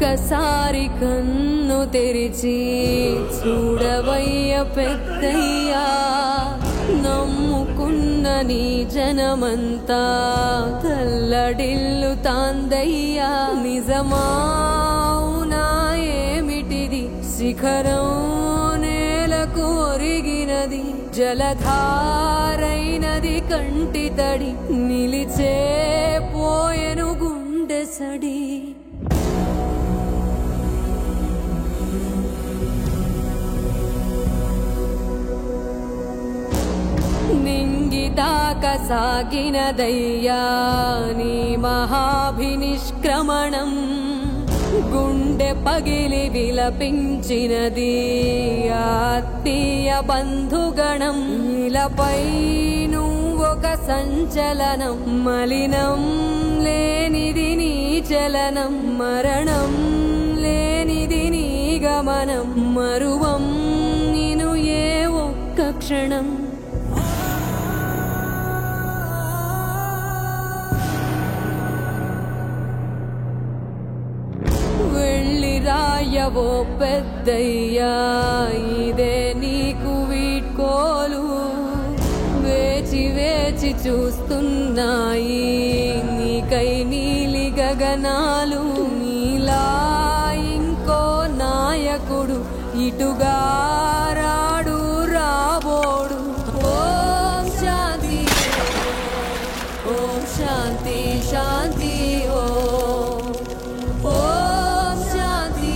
ఒక్కసారి కన్ను తెరిచి చూడవయ్య పెద్దయ్యా, నమ్ముకున్న నీ జనమంతా తల్లడిల్లు తాందయ్యా. నిజమావునా ఏమిటిది, శిఖరం నేలకు ఒరిగినది, జలధారైనది కంటి తడి, నిలిచే పోయెను గుండె సడి. నింగిదాకా సాగినదయ్యా నీ మహాభినిష్క్రమణం, గుండె పగిలి విలపించినది ఆత్మీయ బంధుగణం. ఇలపై నువ్వొక సంచలనం, మలినం లేనిది నీ చలనం, మరణం లేనిది నీ గమనం, మరువం నిను ఏ ఒక్క క్షణం. వెళ్ళి రాయవో పెద్దయ్యా ఇదే నీకు వీడ్కోలు, వేచి వేచి చూస్తున్నాయి నీకై నీలి గగనాలు. నీలా ఇంకో నాయకుడు ఇటుగా రాడు రాబోడు. ఓం శాంతి ఓం శాంతి శాంతి ఓం శాంతి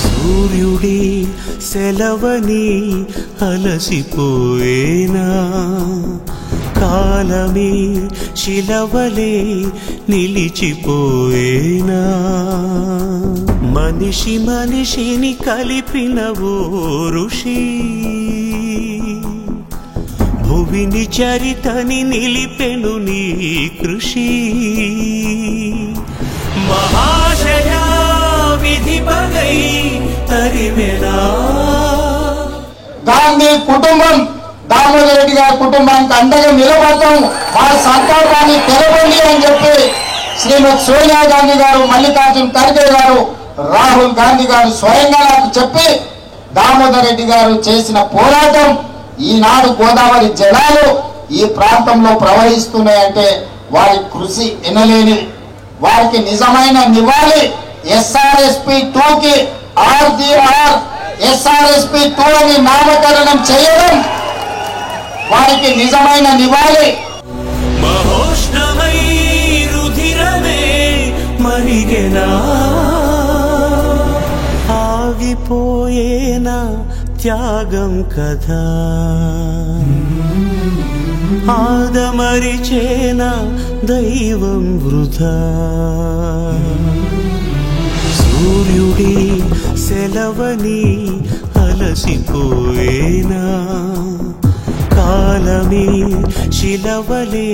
సూర్యుడి సెలవని అలసిపోయేనా, కాలమే శిలవలే నిలిచిపోయేనా. మనిషి మనిషిని కలిపిన ఓ ఋషి, భువిని చరితని నిలిపెను నీ కృషి. మహాశయా విధి పగై తరిమెనా. గాంధీ కుటుంబం, దామోదర్ రెడ్డి గారి కుటుంబానికి అండగా నిలబడతాం, వారి సంకల్పాన్ని తెలవండి అని చెప్పి శ్రీమతి సోనియా గాంధీ గారు, మల్లికార్జున ఖర్గే గారు, రాహుల్ గాంధీ గారు స్వయంగా నాకు చెప్పి దామోదర్ రెడ్డి గారు చేసిన పోరాటం ఈనాడు గోదావరి జలాలు ఈ ప్రాంతంలో ప్రవహిస్తున్నాయంటే వారి కృషి ఎనలేని. వారికి నిజమైన నివాళి ఎస్ఆర్ఎస్పి 2కి ఆర్జీఆర్ ఎస్ఆర్ఎస్పి 2 అని నామకరణం చేయడం వారికి నిజమైన నివాళి. మహోష్ణమై రుధిరమే మరిగెనా, ఆగిపోయేనా త్యాగం కదా, ఆదమరిచేనా దైవం వృధా. సూర్యుడి సెలవని అలసిపోయేనా, కాలమే శిలవలే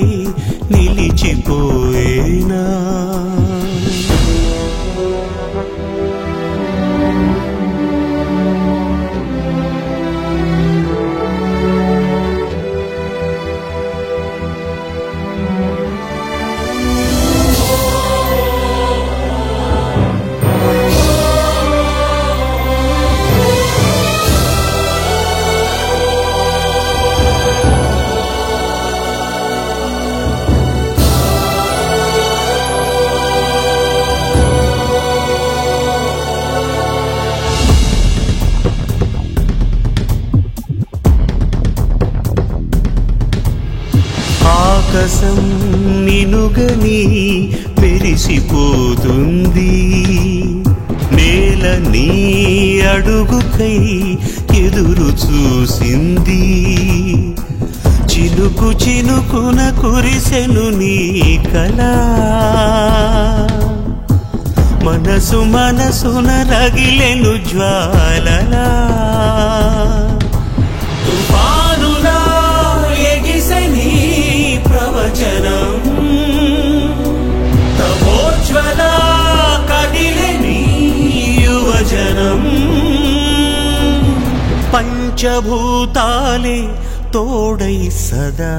నిలిచిపోయేనా. ఆకాశం నినుగని మెరిసిపోతుంది, నేల నీ అడుగుకై ఎదురు చూసింది. చినుకు చినుకున కురిసెను నీ కళ, మనసు మనసున రగిలెను జ్వాలలా. తుఫానులా ఎగిసెని పంచభూతాలే తోడై సదా